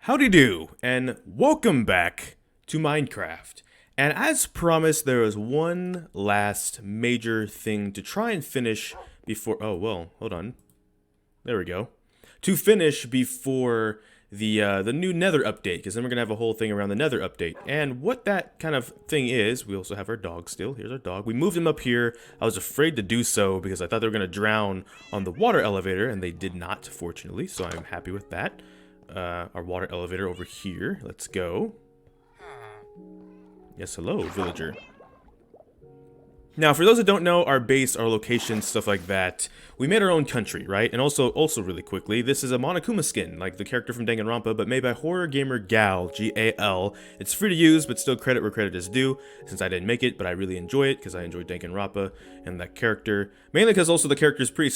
Howdy do, and welcome back to Minecraft. And as promised, there is one last major thing to try and finish before. Oh, well, hold on. There we go. To finish before the new Nether update, because then we're gonna have a whole thing around the Nether update. And what that kind of thing is, we also have our dog still. Here's our dog. We moved him up here. I was afraid to do so because I thought they were gonna drown on the water elevator, and they did not, fortunately. So I'm happy with that. Our water elevator over here. Let's go. Yes, hello, villager. Now, for those that don't know, our base, our location, stuff like that, we made our own country, right? And also really quickly, this is a Monokuma skin, like the character from Danganronpa, but made by Horror Gamer Gal, G-A-L. It's free to use, but still credit where credit is due, since I didn't make it, but I really enjoy it, because I enjoy Danganronpa and that character. Mainly because also the character is pretty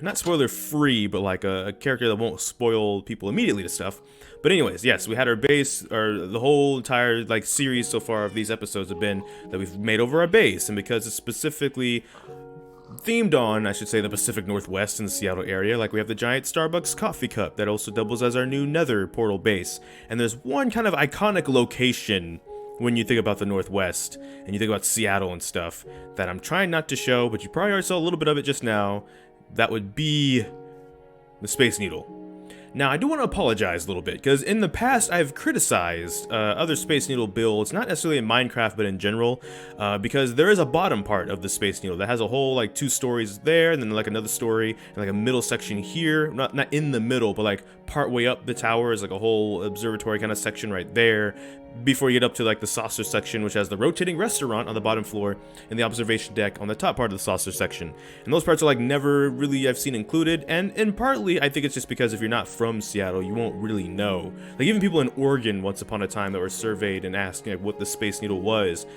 not spoiler-free, but like a character that won't spoil people immediately to stuff. But anyways, yes, we had our base, or the whole entire like series so far of these episodes have been that we've made over our base, and because it's specifically themed on, I should say, the Pacific Northwest and the Seattle area, like we have the giant Starbucks coffee cup that also doubles as our new Nether portal base. And there's one kind of iconic location when you think about the Northwest and you think about Seattle and stuff that I'm trying not to show, but you probably already saw a little bit of it just now. That would be the Space Needle. Now, I do want to apologize a little bit, because in the past I've criticized other Space Needle builds, not necessarily in Minecraft, but in general, because there is a bottom part of the Space Needle that has a whole, like, 2 stories there, and then, like, another story, and, like, a middle section here, not in the middle, but, like, part way up the tower is, like, a whole observatory kind of section right there, before you get up to, like, the saucer section, which has the rotating restaurant on the bottom floor, and the observation deck on the top part of the saucer section. And those parts are, like, never really I've seen included, and partly, I think it's just because if you're not from Seattle, you won't really know. Like, even people in Oregon once upon a time that were surveyed and asked, like, what the Space Needle was,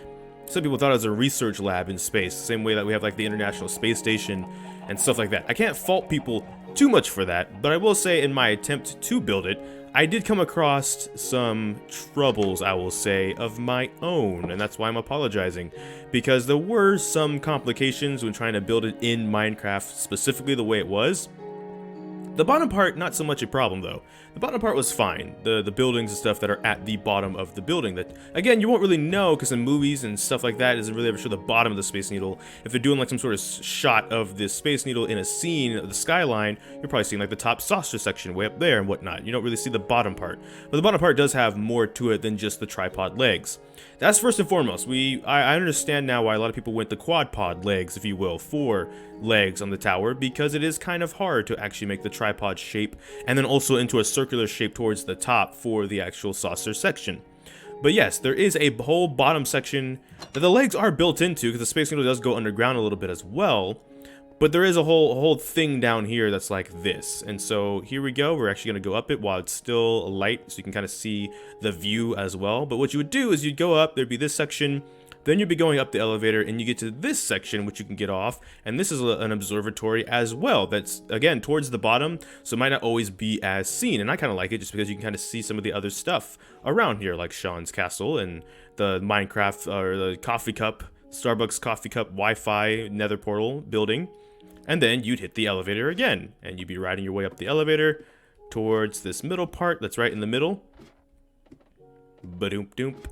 some people thought it was a research lab in space, the same way that we have, like, the International Space Station and stuff like that. I can't fault people too much for that, but I will say in my attempt to build it, I did come across some troubles, I will say, of my own, and that's why I'm apologizing, because there were some complications when trying to build it in Minecraft, specifically the way it was. The bottom part, not so much a problem though. The bottom part was fine. The buildings and stuff that are at the bottom of the building that, again, you won't really know because in movies and stuff like that, it doesn't really ever show the bottom of the Space Needle. If they're doing like some sort of shot of the Space Needle in a scene of the skyline, you're probably seeing like the top saucer section way up there and whatnot. You don't really see the bottom part. But the bottom part does have more to it than just the tripod legs. That's first and foremost. I understand now why a lot of people went the quad pod legs, if you will, for legs on the tower, because it is kind of hard to actually make the tripod shape and then also into a circular shape towards the top for the actual saucer section. But yes, there is a whole bottom section that the legs are built into, because the Space Needle does go underground a little bit as well. But there is a whole thing down here that's like this. And so here we go. We're actually going to go up it while it's still light, so you can kind of see the view as well. But what you would do is you'd go up, there'd be this section, then you'd be going up the elevator, and you get to this section, which you can get off. And this is an observatory as well. That's, again, towards the bottom, so it might not always be as seen. And I kind of like it just because you can kind of see some of the other stuff around here, like Sean's castle and the Minecraft, or the coffee cup, Starbucks coffee cup, Wi-Fi, Nether portal building. And then you'd hit the elevator again, and you'd be riding your way up the elevator towards this middle part that's right in the middle. Ba-doomp-doomp.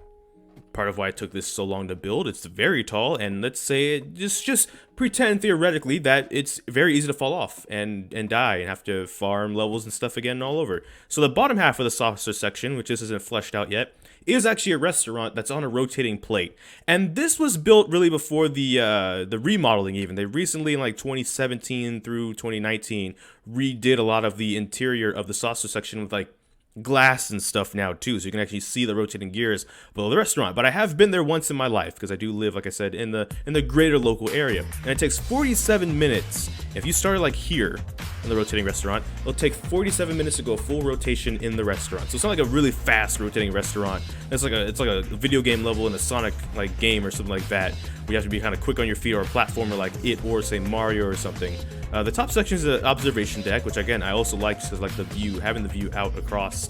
Part of why it took this so long to build. It's very tall, and let's say just pretend theoretically that it's very easy to fall off and die and have to farm levels and stuff again all over. So the bottom half of the saucer section, which this isn't fleshed out yet, is actually a restaurant that's on a rotating plate. And this was built really before the remodeling even. They recently, in like 2017 through 2019, redid a lot of the interior of the saucer section with like glass and stuff now too, so you can actually see the rotating gears below the restaurant. But I have been there once in my life because I do live, like I said, in the greater local area, and it takes 47 minutes. If you started like here in the rotating restaurant, it'll take 47 minutes to go full rotation in the restaurant. So it's not like a really fast rotating restaurant. It's like a video game level in a Sonic like game or something like that, where you have to be kind of quick on your feet, or a platformer like it, or say Mario or something. The top section is the observation deck, which again I also like because like the view, having the view out across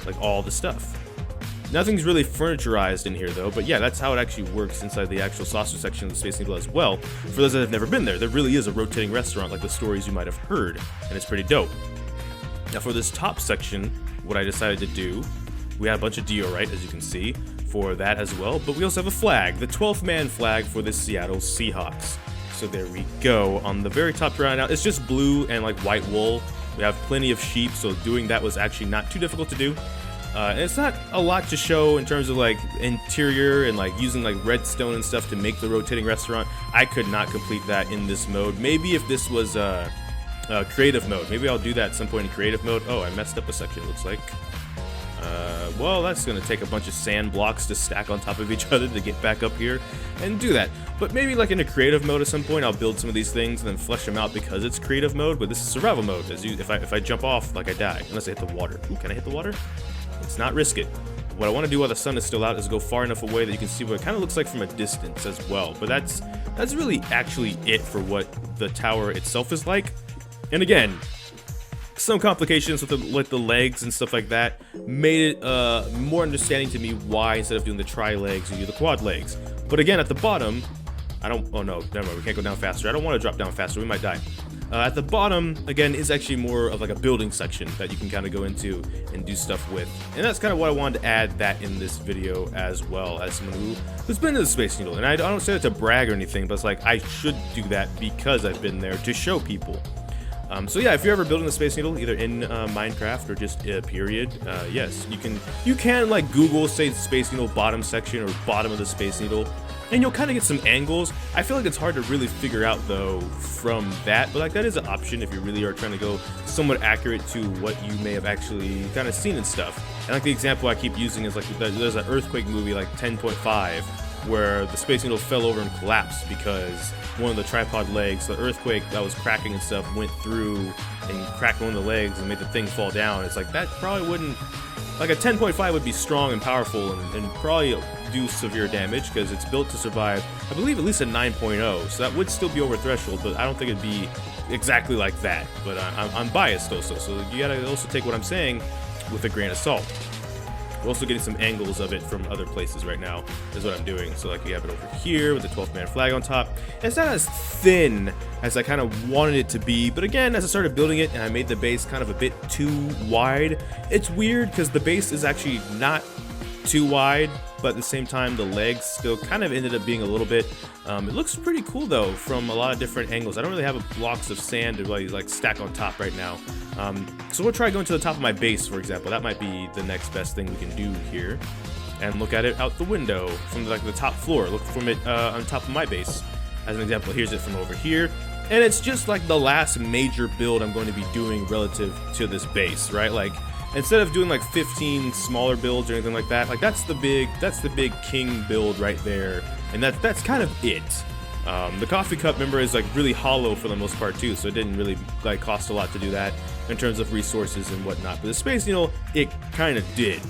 like all the stuff. Nothing's really furniturized in here though, but yeah, that's how it actually works inside the actual saucer section of the Space Needle as well. For those that have never been there, there really is a rotating restaurant like the stories you might have heard, and it's pretty dope. Now for this top section, what I decided to do, we had a bunch of diorite, as you can see, for that as well, but we also have a flag, the 12th man flag for the Seattle Seahawks. So there we go. On the very top right now, it's just blue and like white wool. We have plenty of sheep, so doing that was actually not too difficult to do. And it's not a lot to show in terms of like interior and like using like redstone and stuff to make the rotating restaurant. I could not complete that in this mode. Maybe if this was creative mode, maybe I'll do that at some point in creative mode. Oh, I messed up a section, it looks like. Well, that's gonna take a bunch of sand blocks to stack on top of each other to get back up here and do that. But maybe like in a creative mode at some point, I'll build some of these things and then flesh them out because it's creative mode. But this is survival mode. If I jump off, like I die unless I hit the water. Ooh, can I hit the water? Let's not risk it. What I want to do while the sun is still out is go far enough away that you can see what it kind of looks like from a distance as well. But that's really actually it for what the tower itself is like. And again, some complications with the legs and stuff like that made it more understanding to me why instead of doing the tri-legs, you do the quad legs. But again, at the bottom, oh no, never mind, we can't go down faster. I don't want to drop down faster, we might die. At the bottom, again, is actually more of like a building section that you can kind of go into and do stuff with. And that's kind of what I wanted to add that in this video as well, as someone who's been to the Space Needle. And I don't say that to brag or anything, but it's like I should do that because I've been there to show people. So yeah, if you're ever building the Space Needle, either in Minecraft or just period, yes, you can like Google, say, Space Needle bottom section or bottom of the Space Needle, and you'll kind of get some angles. I feel like it's hard to really figure out though from that, but like that is an option if you really are trying to go somewhat accurate to what you may have actually kind of seen and stuff. And like the example I keep using is like there's an earthquake movie like 10.5 where the Space Needle fell over and collapsed because one of the tripod legs, the earthquake that was cracking and stuff, went through and cracked one of the legs and made the thing fall down. It's like that probably wouldn't, like a 10.5 would be strong and powerful and probably do severe damage because it's built to survive, I believe, at least a 9.0, so that would still be over threshold, but I don't think it'd be exactly like that. But I'm biased also, so you gotta also take what I'm saying with a grain of salt. We're also getting some angles of it from other places right now, is what I'm doing. So like we have it over here with the 12th man flag on top. It's not as thin as I kind of wanted it to be, but again, as I started building it and I made the base kind of a bit too wide, it's weird because the base is actually not too wide, but at the same time the legs still kind of ended up being a little bit. It looks pretty cool though from a lot of different angles. I don't really have blocks of sand to really like stack on top right now. So we'll try going to the top of my base, for example. That might be the next best thing we can do here, and look at it out the window from like the top floor. Look from it on top of my base as an example. Here's it from over here, and it's just like the last major build I'm going to be doing relative to this base, right? Like instead of doing like 15 smaller builds or anything like that, like that's the big king build right there, and that's kind of it. The coffee cup, remember, is like really hollow for the most part too, so it didn't really like cost a lot to do that in terms of resources and whatnot. But the Space Needle, it kind of did.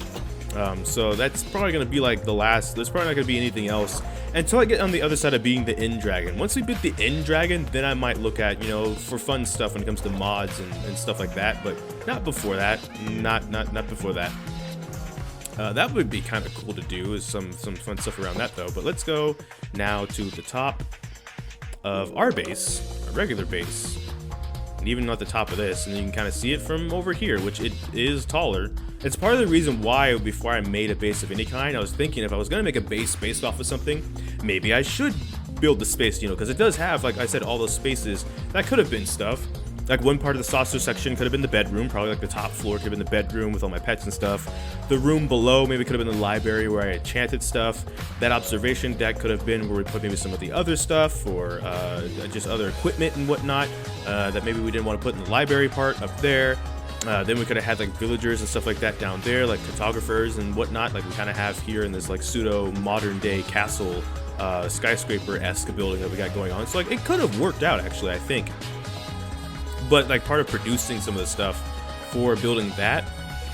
So that's probably going to be like the last. There's probably not going to be anything else until I get on the other side of being the end dragon. Once we beat the end dragon, then I might look at, you know, for fun stuff when it comes to mods and stuff like that. But not before that. Not before that. That would be kind of cool to do, is some fun stuff around that though. But let's go now to the top of our base, our regular base, and even at the top of this, and you can kind of see it from over here, which it is taller. It's part of the reason why before I made a base of any kind, I was thinking if I was going to make a base based off of something, maybe I should build the Space Needle, because it does have, like I said, all those spaces that could have been stuff. Like one part of the saucer section could have been the bedroom, probably like the top floor could have been the bedroom with all my pets and stuff. The room below maybe could have been the library where I enchanted stuff. That observation deck could have been where we put maybe some of the other stuff, or just other equipment and whatnot that maybe we didn't want to put in the library part up there. Then we could have had like villagers and stuff like that down there, like cartographers and whatnot, like we kind of have here in this like pseudo modern day castle skyscraper-esque building that we got going on. So like it could have worked out actually, I think. But like part of producing some of the stuff for building that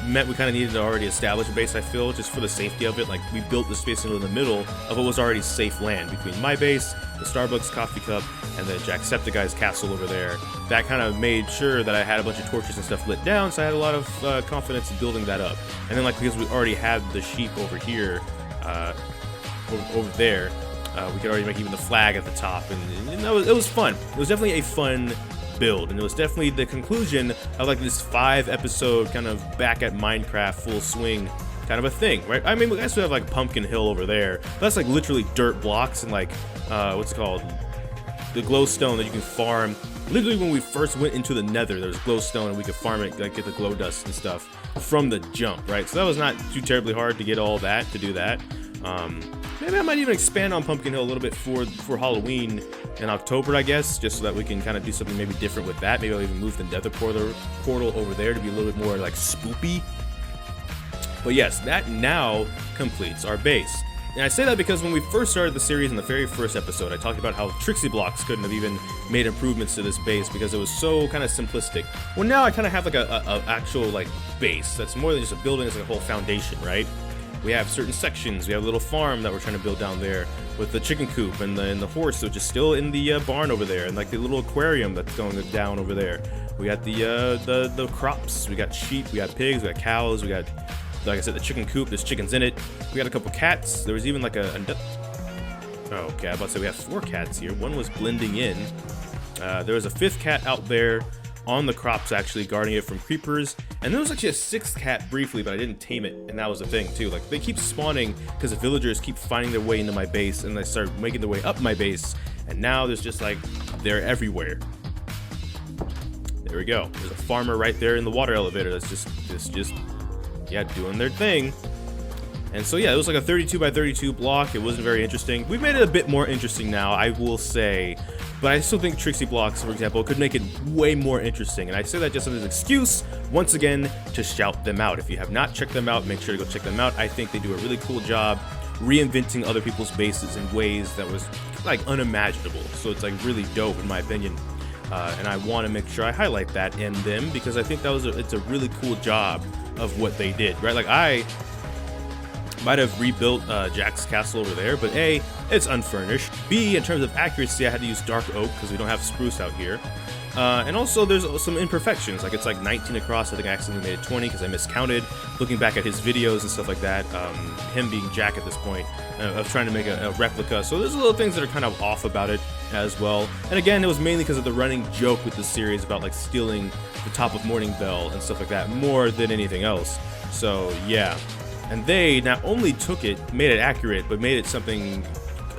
meant we kind of needed to already establish a base, I feel, just for the safety of it. Like we built the Space Needle in the middle of what was already safe land between my base, the Starbucks coffee cup, and the Jacksepticeye's castle over there. That kind of made sure that I had a bunch of torches and stuff lit down, so I had a lot of confidence in building that up. And then like because we already had the sheep over here, over there, we could already make even the flag at the top, and it was fun. It was definitely a fun build, and it was definitely the conclusion of like this 5-episode kind of back at Minecraft full swing kind of a thing, right? I mean, we guys have like Pumpkin Hill over there. That's like literally dirt blocks and like what's it called, the glowstone that you can farm. Literally, when we first went into the Nether, there was glowstone, and we could farm it, like get the glow dust and stuff from the jump, right? So that was not too terribly hard to get all that, to do that. Maybe I might even expand on Pumpkin Hill a little bit for Halloween in October, I guess, just so that we can kind of do something maybe different with that. Maybe I'll even move the Nether portal over there to be a little bit more like spoopy. But yes, that now completes our base. And I say that because when we first started the series in the very first episode, I talked about how Trixie blocks couldn't have even made improvements to this base because it was so kind of simplistic. Well, now I kind of have like a actual like base that's more than just a building, it's like a whole foundation, right? We have certain sections. We have a little farm that we're trying to build down there with the chicken coop and the horse, which is still in the barn over there, and like the little aquarium that's going down over there. We got the crops. We got sheep. We got pigs. We got cows. We got, like I said, the chicken coop. There's chickens in it. We got a couple cats. There was even like okay, I was about to say we have 4 cats here. One was blending in. There was a 5th cat out there on the crops, actually guarding it from creepers, and there was actually a 6th cat briefly, but I didn't tame it, and that was the thing too. Like, they keep spawning because the villagers keep finding their way into my base, and they start making their way up my base, and now there's just like, they're everywhere. There we go. There's a farmer right there in the water elevator that's just yeah, doing their thing. And so yeah, it was like a 32 by 32 block. It wasn't very interesting. We've made it a bit more interesting now, I will say. But I still think Trixie blocks, for example, could make it way more interesting. And I say that just as an excuse, once again, to shout them out. If you have not checked them out, make sure to go check them out. I think they do a really cool job reinventing other people's bases in ways that was like unimaginable. So it's like really dope in my opinion. And I want to make sure I highlight that in them because I think that was it's a really cool job of what they did, right? Like, I might have rebuilt Jack's castle over there, but A, it's unfurnished. B, in terms of accuracy, I had to use dark oak because we don't have spruce out here. And also, there's some imperfections. Like, it's like 19 across. I think I accidentally made it 20 because I miscounted. Looking back at his videos and stuff like that, him being Jack at this point, I was trying to make a replica. So there's little things that are kind of off about it as well. And again, it was mainly because of the running joke with the series about like stealing the top of Morning Bell and stuff like that more than anything else. So yeah. And they not only took it, made it accurate, but made it something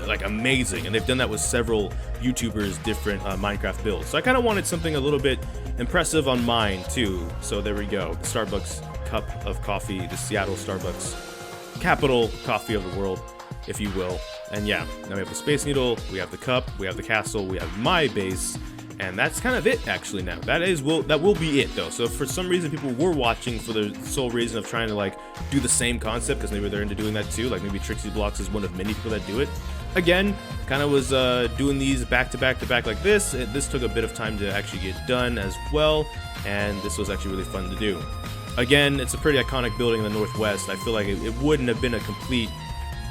like amazing. And they've done that with several YouTubers' different Minecraft builds. So I kind of wanted something a little bit impressive on mine too. So there we go. The Starbucks cup of coffee, the Seattle Starbucks capital coffee of the world, if you will. And yeah, now we have the Space Needle, we have the cup, we have the castle, we have my base. And that's kind of it, actually, now. That will be it, though. So if for some reason people were watching for the sole reason of trying to, like, do the same concept, because maybe they're into doing that too, like maybe Trixie Blocks is one of many people that do it. Again, kind of was doing these back to back to back like this. This took a bit of time to actually get done as well, and this was actually really fun to do. Again, it's a pretty iconic building in the Northwest. I feel like it wouldn't have been a complete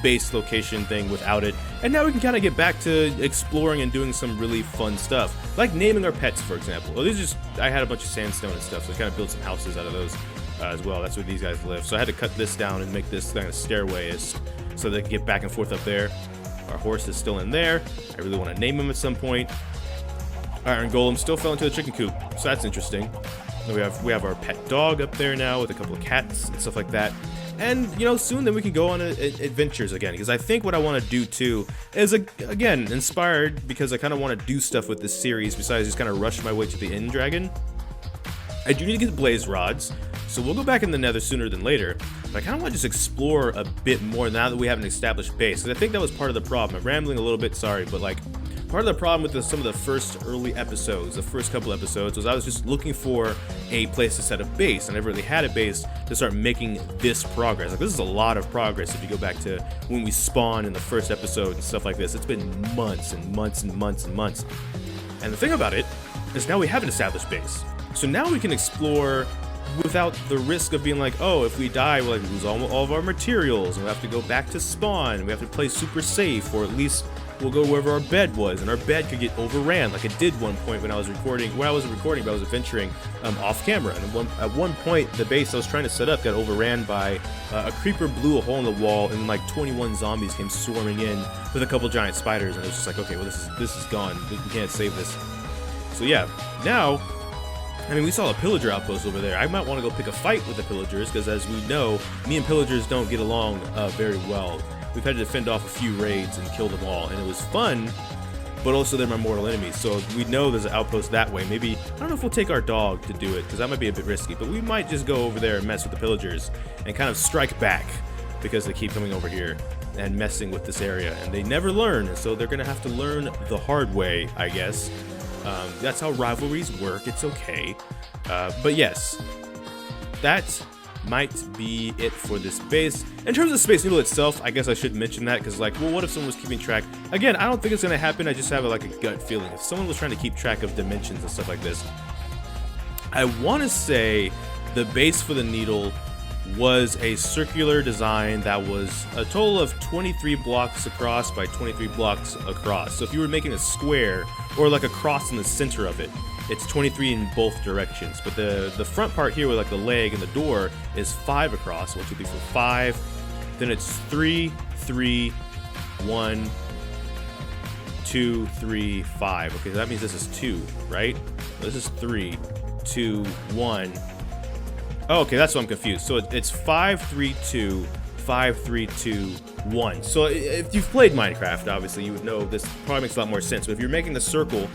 base location thing without it. And now we can kind of get back to exploring and doing some really fun stuff, like naming our pets, for example. Well, these just, I had a bunch of sandstone and stuff, so I kind of built some houses out of those as well. That's where these guys live. So I had to cut this down and make this kind of stairway so they can get back and forth up there. Our horse is still in there. I really want to name him at some point. Iron Golem still fell into the chicken coop, so that's interesting. We have our pet dog up there now with a couple of cats and stuff like that. And, you know, soon then we can go on adventures again, because I think what I want to do too is, again, inspired because I kind of want to do stuff with this series besides just kind of rush my way to the End Dragon. I do need to get blaze rods, so we'll go back in the Nether sooner than later, but I kind of want to just explore a bit more now that we have an established base, because I think that was part of the problem. I'm rambling a little bit, sorry, but like, part of the problem with some of the first early episodes, the first couple episodes, was I was just looking for a place to set a base. I never really had a base to start making this progress. Like, this is a lot of progress if you go back to when we spawned in the first episode and stuff like this. It's been months and months and months and months. And the thing about it is now we have an established base. So now we can explore without the risk of being like, oh, if we die, we'll like lose all of our materials, and we'll have to go back to spawn, and we have to play super safe, or at least we'll go wherever our bed was, and our bed could get overran, like it did one point when I was recording. When I wasn't recording, but I was adventuring off camera. And at one point, the base I was trying to set up got overran by a creeper blew a hole in the wall, and like 21 zombies came swarming in with a couple giant spiders. And it was just like, okay, well this is gone. We can't save this. So yeah, now, I mean, we saw a pillager outpost over there. I might want to go pick a fight with the pillagers, because as we know, me and pillagers don't get along very well. We've had to fend off a few raids and kill them all, and it was fun, but also they're my mortal enemies, so we know there's an outpost that way. Maybe, I don't know if we'll take our dog to do it, because that might be a bit risky, but we might just go over there and mess with the pillagers and kind of strike back, because they keep coming over here and messing with this area, and they never learn, so they're gonna have to learn the hard way, I guess. That's how rivalries work, it's okay. But yes, that might be it for this base. In terms of Space Needle itself, I guess I should mention that, because like, well, what if someone was keeping track? Again, I don't think it's gonna happen. I just have like a gut feeling. If someone was trying to keep track of dimensions and stuff like this, I want to say the base for the needle was a circular design that was a total of 23 blocks across by 23 blocks across. So if you were making a square or like a cross in the center of it, it's 23 in both directions. But the front part here with like the leg and the door is 5 across, which would be for 5. Then it's 3, 3, 1, 2, 3, 5. Okay, so that means this is 2, right? This is 3, 2, 1. Oh, okay, that's what I'm confused. So it's 5, 3, 2, 5, 3, 2, 1. So if you've played Minecraft, obviously you would know this probably makes a lot more sense. But if you're making the circle,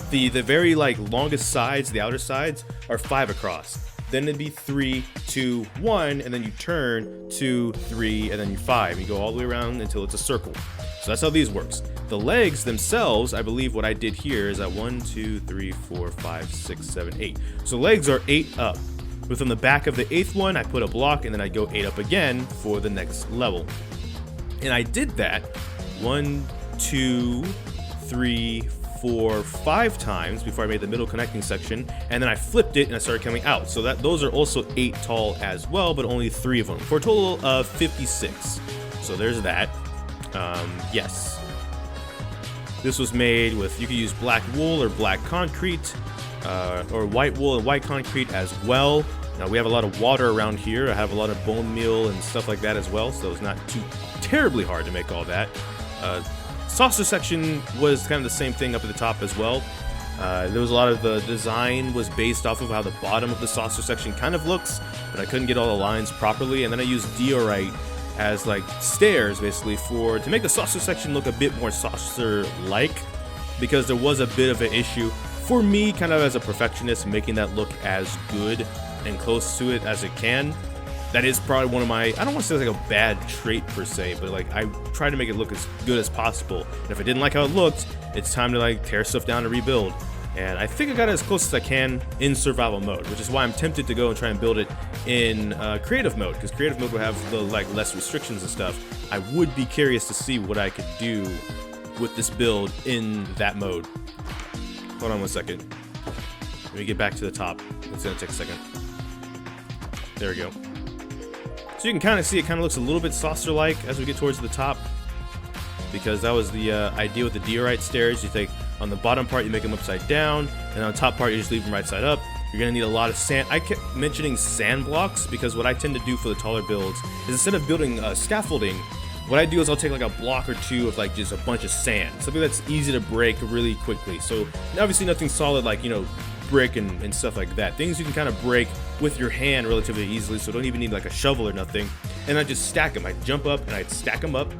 the very like longest sides, the outer sides, are 5 across. Then it'd be 3, 2, 1, and then you turn 2, 3, and then you 5. You go all the way around until it's a circle. So that's how these works. The legs themselves, I believe what I did here is at 1, 2, 3, 4, 5, 6, 7, 8. So legs are 8 up. Within the back of the 8th one, I put a block, and then I go 8 up again for the next level. And I did that 1, 2, 3, 4, 5 times before I made the middle connecting section, and then I flipped it and I started coming out. So that those are also 8 tall as well, but only 3 of them for a total of 56. So there's that. Yes. This was made with, you could use black wool or black concrete. Or white wool and white concrete as well. Now we have a lot of water around here. I have a lot of bone meal and stuff like that as well, so it's not too terribly hard to make all that. Saucer section was kind of the same thing up at the top as well. There was a lot of the design was based off of how the bottom of the saucer section kind of looks, but I couldn't get all the lines properly, and then I used diorite as like stairs basically to make the saucer section look a bit more saucer-like, because there was a bit of an issue for me, kind of as a perfectionist, making that look as good and close to it as it can. That is probably one of my, I don't want to say like a bad trait per se, but like I try to make it look as good as possible. And if I didn't like how it looked, it's time to like tear stuff down and rebuild. And I think I got it as close as I can in survival mode, which is why I'm tempted to go and try and build it in creative mode, because creative mode would have the like less restrictions and stuff. I would be curious to see what I could do with this build in that mode. Hold on one second. Let me get back to the top. It's gonna take a second. There we go. So you can kind of see it kind of looks a little bit saucer-like as we get towards the top, because that was the idea with the diorite stairs. You take on the bottom part, you make them upside down, and on the top part, you just leave them right side up. You're gonna need a lot of sand. I kept mentioning sand blocks because what I tend to do for the taller builds is instead of building scaffolding, what I do is I'll take like a block or two of like just a bunch of sand, something that's easy to break really quickly. So obviously nothing solid like, you know, brick and stuff like that. Things you can kind of break with your hand relatively easily, so don't even need like a shovel or nothing. And I just stack them. I jump up and I stack them up,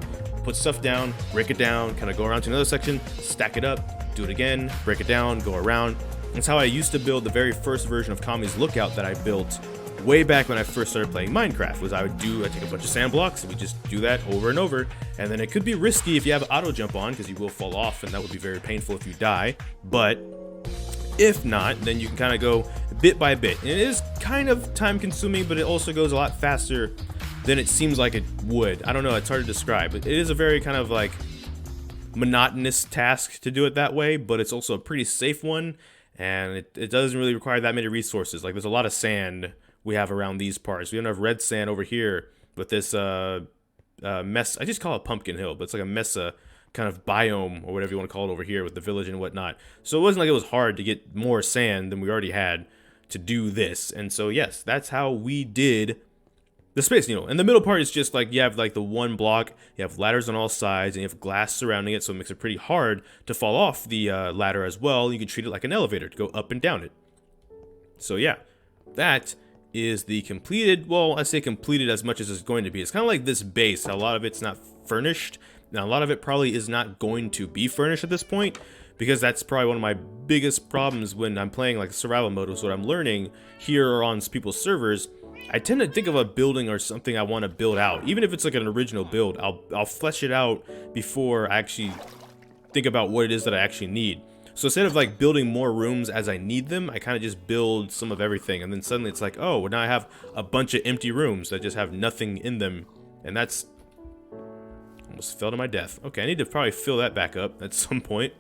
put stuff down, break it down, kind of go around to another section, stack it up, do it again, break it down, go around. That's how I used to build the very first version of Kami's Lookout that I built way back when I first started playing Minecraft. Was I'd take a bunch of sand blocks and we just do that over and over, and then it could be risky if you have auto jump on, because you will fall off and that would be very painful if you die. But if not, then you can kind of go bit by bit, and it is kind of time consuming, but it also goes a lot faster than it seems like it would. I don't know, it's hard to describe, but it is a very kind of like monotonous task to do it that way, but it's also a pretty safe one, and it doesn't really require that many resources. Like there's a lot of sand we have around these parts. We don't have red sand over here with this mess. I just call it Pumpkin Hill, but it's like a mesa kind of biome or whatever you want to call it over here with the village and whatnot. So it wasn't like it was hard to get more sand than we already had to do this. And so yes, that's how we did The Space Needle. And the middle part is just like you have like the one block, you have ladders on all sides, and you have glass surrounding it, so it makes it pretty hard to fall off the ladder as well. You can treat it like an elevator to go up and down it. So yeah, that is the completed, well, I say completed as much as it's going to be. It's kind of like this base. A lot of it's not furnished. Now, a lot of it probably is not going to be furnished at this point, because that's probably one of my biggest problems when I'm playing like survival mode, is what I'm learning here or on people's servers. I tend to think of a building or something I want to build out. Even if it's like an original build, I'll flesh it out before I actually think about what it is that I actually need. So instead of like building more rooms as I need them, I kind of just build some of everything, and then suddenly it's like, oh, well, now I have a bunch of empty rooms that just have nothing in them, and that's almost fell to my death. Okay, I need to probably fill that back up at some point.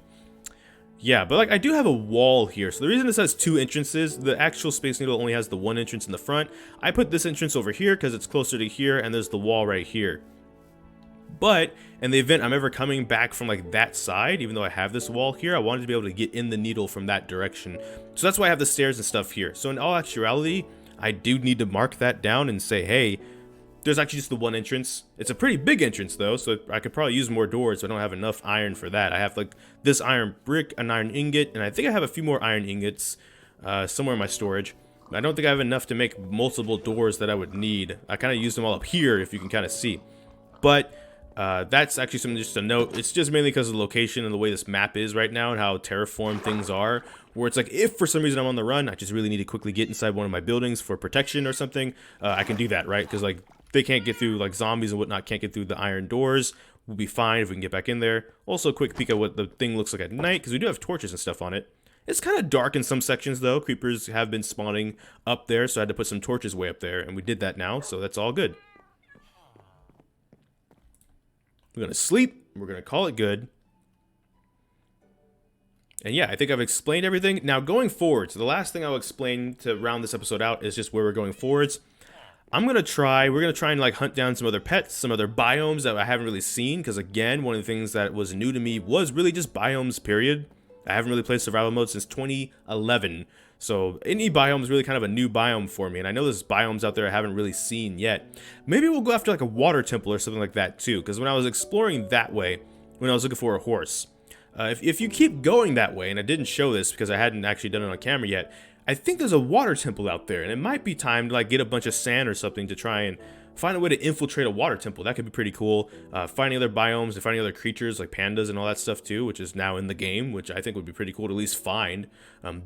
Yeah, but like I do have a wall here. So the reason this has two entrances, the actual Space Needle only has the one entrance in the front. I put this entrance over here because it's closer to here, and there's the wall right here. But in the event I'm ever coming back from like that side, even though I have this wall here, I wanted to be able to get in the needle from that direction. So that's why I have the stairs and stuff here. So in all actuality, I do need to mark that down and say, hey, there's actually just the one entrance. It's a pretty big entrance though, so I could probably use more doors, so I don't have enough iron for that. I have like this iron brick, an iron ingot, and I think I have a few more iron ingots somewhere in my storage. I don't think I have enough to make multiple doors that I would need. I kind of used them all up here, if you can kind of see. But that's actually something just to note. It's just mainly because of the location and the way this map is right now and how terraformed things are, where it's like if for some reason I'm on the run, I just really need to quickly get inside one of my buildings for protection or something, I can do that, right? Because like they can't get through, like zombies and whatnot can't get through the iron doors. We'll be fine if we can get back in there. Also a quick peek at what the thing looks like at night, because we do have torches and stuff on it. It's kind of dark in some sections though. Creepers have been spawning up there, so I had to put some torches way up there, and we did that now, so that's all good. We're going to sleep. We're going to call it good. And yeah, I think I've explained everything. Now, going forwards, the last thing I'll explain to round this episode out is just where we're going forwards. We're going to try and like hunt down some other pets, some other biomes that I haven't really seen. Because again, one of the things that was new to me was really just biomes, period. I haven't really played survival mode since 2011. So any biome is really kind of a new biome for me, and I know there's biomes out there I haven't really seen yet. Maybe we'll go after like a water temple or something like that too, because when I was exploring that way, when I was looking for a horse, if you keep going that way, and I didn't show this because I hadn't actually done it on camera yet, I think there's a water temple out there, and it might be time to like get a bunch of sand or something to try and find a way to infiltrate a water temple. That could be pretty cool. Finding other biomes and finding other creatures like pandas and all that stuff too, which is now in the game, which I think would be pretty cool to at least find.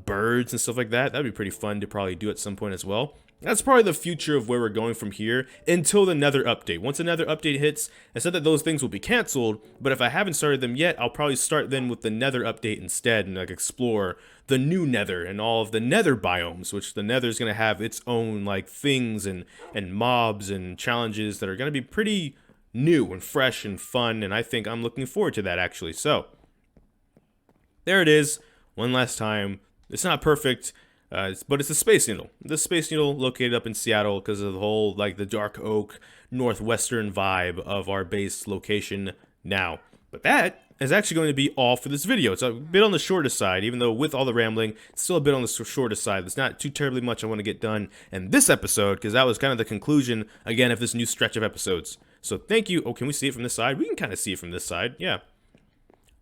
Birds and stuff like that. That'd be pretty fun to probably do at some point as well. That's probably the future of where we're going from here until the Nether update. Once another update hits, I said that those things will be canceled, but if I haven't started them yet, I'll probably start then with the Nether update instead and like explore the new Nether and all of the Nether biomes, which the Nether is going to have its own like things and mobs and challenges that are going to be pretty new and fresh and fun, and I think I'm looking forward to that actually. So there it is, one last time. It's not perfect. But it's the Space Needle. The Space Needle located up in Seattle because of the whole, like, the dark oak, northwestern vibe of our base location now. But that is actually going to be all for this video. It's a bit on the shortest side, even though with all the rambling, it's still a bit on the shortest side. There's not too terribly much I want to get done in this episode, because that was kind of the conclusion, again, of this new stretch of episodes. So thank you. Oh, can we see it from this side? We can kind of see it from this side, yeah.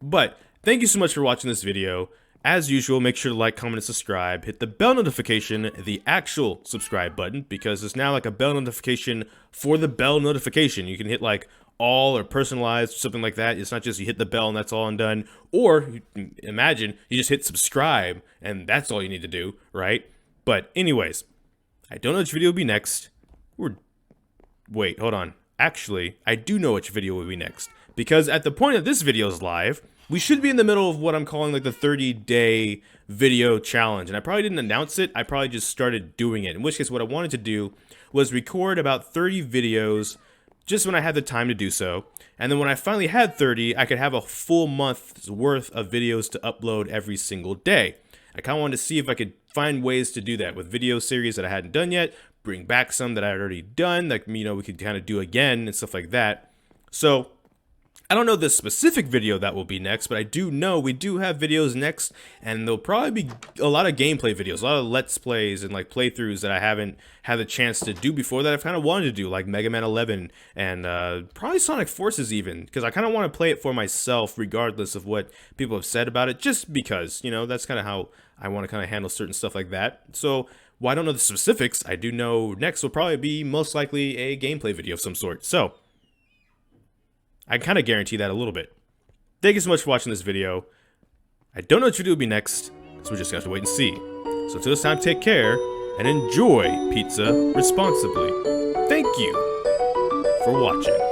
But thank you so much for watching this video. As usual, make sure to like, comment, and subscribe. Hit the bell notification, the actual subscribe button, because there's now like a bell notification for the bell notification. You can hit like all or personalized, something like that. It's not just you hit the bell and that's all and done. Or imagine you just hit subscribe and that's all you need to do, right? But anyways, I don't know which video will be next. Wait, hold on. Actually, I do know which video will be next, because at the point that this video is live, we should be in the middle of what I'm calling like the 30-day video challenge. And I probably didn't announce it. I probably just started doing it. In which case, what I wanted to do was record about 30 videos just when I had the time to do so. And then when I finally had 30, I could have a full month's worth of videos to upload every single day. I kind of wanted to see if I could find ways to do that with video series that I hadn't done yet, bring back some that I had already done, that, you know, we could kind of do again and stuff like that. So I don't know the specific video that will be next, but I do know we do have videos next, and there'll probably be a lot of gameplay videos, a lot of Let's Plays and like playthroughs that I haven't had the chance to do before that I've kind of wanted to do, like Mega Man 11 and probably Sonic Forces even, because I kind of want to play it for myself regardless of what people have said about it, just because, you know, that's kind of how I want to kind of handle certain stuff like that. So, while I don't know the specifics, I do know next will probably be most likely a gameplay video of some sort. So, I kind of guarantee that a little bit. Thank you so much for watching this video. I don't know what video will be next, so we just have to wait and see. So until this time, take care, and enjoy pizza responsibly. Thank you for watching.